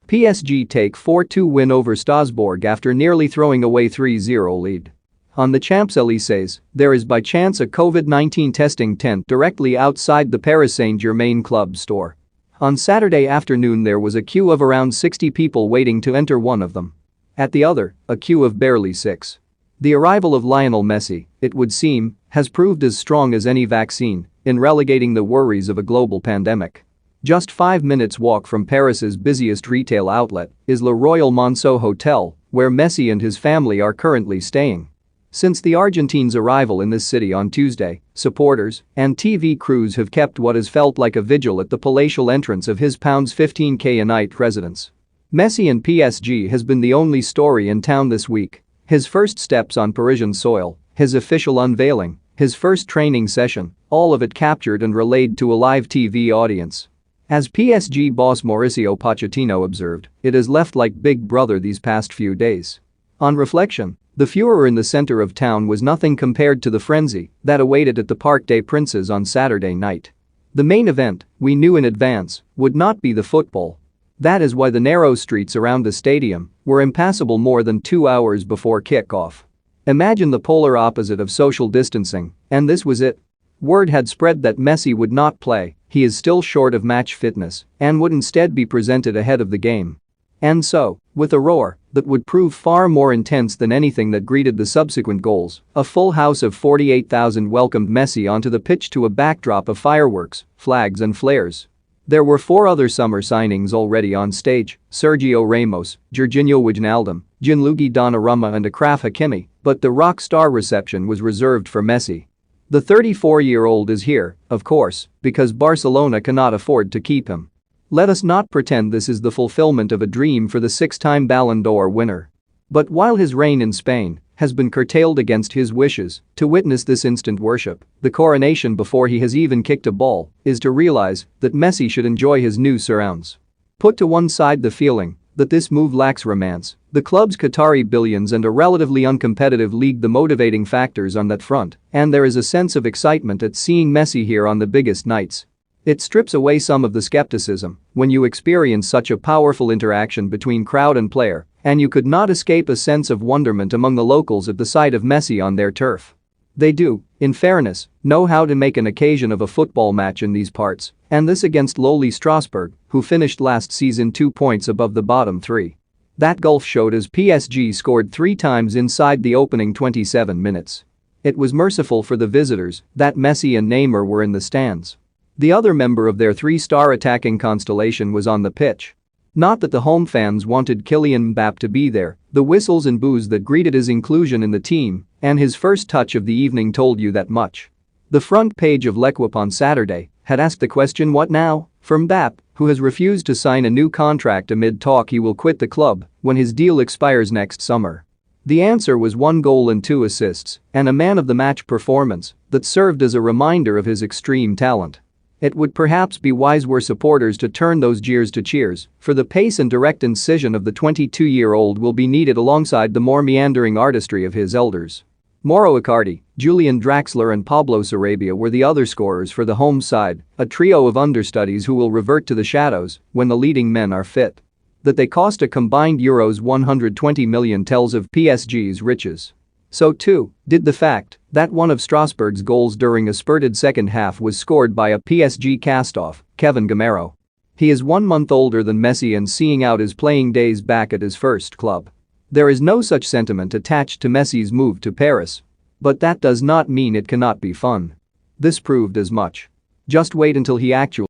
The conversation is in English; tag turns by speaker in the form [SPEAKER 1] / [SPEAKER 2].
[SPEAKER 1] PSG take 4-2 win over Stasbourg after nearly throwing away 3-0 lead. On the Champs-Élysées, there is by chance a COVID-19 testing tent directly outside the Paris Saint-Germain club store. On Saturday afternoon there was a queue of around 60 people waiting to enter one of them. At the other, a queue of barely 6. The arrival of Lionel Messi, it would seem, has proved as strong as any vaccine in relegating the worries of a global pandemic. Just 5 minutes walk from Paris's busiest retail outlet is Le Royal Monceau Hotel, where Messi and his family are currently staying. Since the Argentine's arrival in this city on Tuesday, supporters and TV crews have kept what has felt like a vigil at the palatial entrance of his £15,000 a night residence. Messi and PSG has been the only story in town this week. His first steps on Parisian soil, his official unveiling, his first training session, all of it captured and relayed to a live TV audience. As PSG boss Mauricio Pochettino observed, it has left like Big Brother these past few days. On reflection, the furor in the center of town was nothing compared to the frenzy that awaited at the Parc des Princes on Saturday night. The main event, we knew in advance, would not be the football. That is why the narrow streets around the stadium were impassable more than 2 hours before kickoff. Imagine the polar opposite of social distancing, and this was it. Word had spread that Messi would not play, he is still short of match fitness, and would instead be presented ahead of the game. And so, with a roar that would prove far more intense than anything that greeted the subsequent goals, a full house of 48,000 welcomed Messi onto the pitch to a backdrop of fireworks, flags and flares. There were 4 other summer signings already on stage: Sergio Ramos, Jorginho Wijnaldum, Gianluigi Donnarumma and Achraf Hakimi, but the rock star reception was reserved for Messi. The 34-year-old is here, of course, because Barcelona cannot afford to keep him. Let us not pretend this is the fulfillment of a dream for the 6-time Ballon d'Or winner. But while his reign in Spain has been curtailed against his wishes, to witness this instant worship, the coronation before he has even kicked a ball, is to realize that Messi should enjoy his new surrounds. Put to one side the feeling that this move lacks romance, the club's Qatari billions and a relatively uncompetitive league the motivating factors on that front, and there is a sense of excitement at seeing Messi here on the biggest nights. It strips away some of the skepticism when you experience such a powerful interaction between crowd and player, and you could not escape a sense of wonderment among the locals at the sight of Messi on their turf. They do, in fairness, know how to make an occasion of a football match in these parts, and this against lowly Strasbourg, who finished last season 2 points above the bottom 3. That gulf showed as PSG scored 3 times inside the opening 27 minutes. It was merciful for the visitors that Messi and Neymar were in the stands. The other member of their 3-star attacking constellation was on the pitch. Not that the home fans wanted Kylian Mbappé to be there, the whistles and boos that greeted his inclusion in the team and his first touch of the evening told you that much. The front page of L'Equipe on Saturday had asked the question, what now? For Mbappé, who has refused to sign a new contract amid talk he will quit the club when his deal expires next summer. The answer was 1 goal and 2 assists and a man of the match performance that served as a reminder of his extreme talent. It would perhaps be wise were supporters to turn those jeers to cheers, for the pace and direct incision of the 22-year-old will be needed alongside the more meandering artistry of his elders. Mauro Icardi, Julian Draxler and Pablo Sarabia were the other scorers for the home side, a trio of understudies who will revert to the shadows when the leading men are fit. That they cost a combined euros 120 million tells of PSG's riches. So too did the fact that one of Strasbourg's goals during a spurted second half was scored by a PSG cast-off, Kevin Gameiro. He is 1 month older than Messi and seeing out his playing days back at his first club. There is no such sentiment attached to Messi's move to Paris. But that does not mean it cannot be fun. This proved as much. Just wait until he actually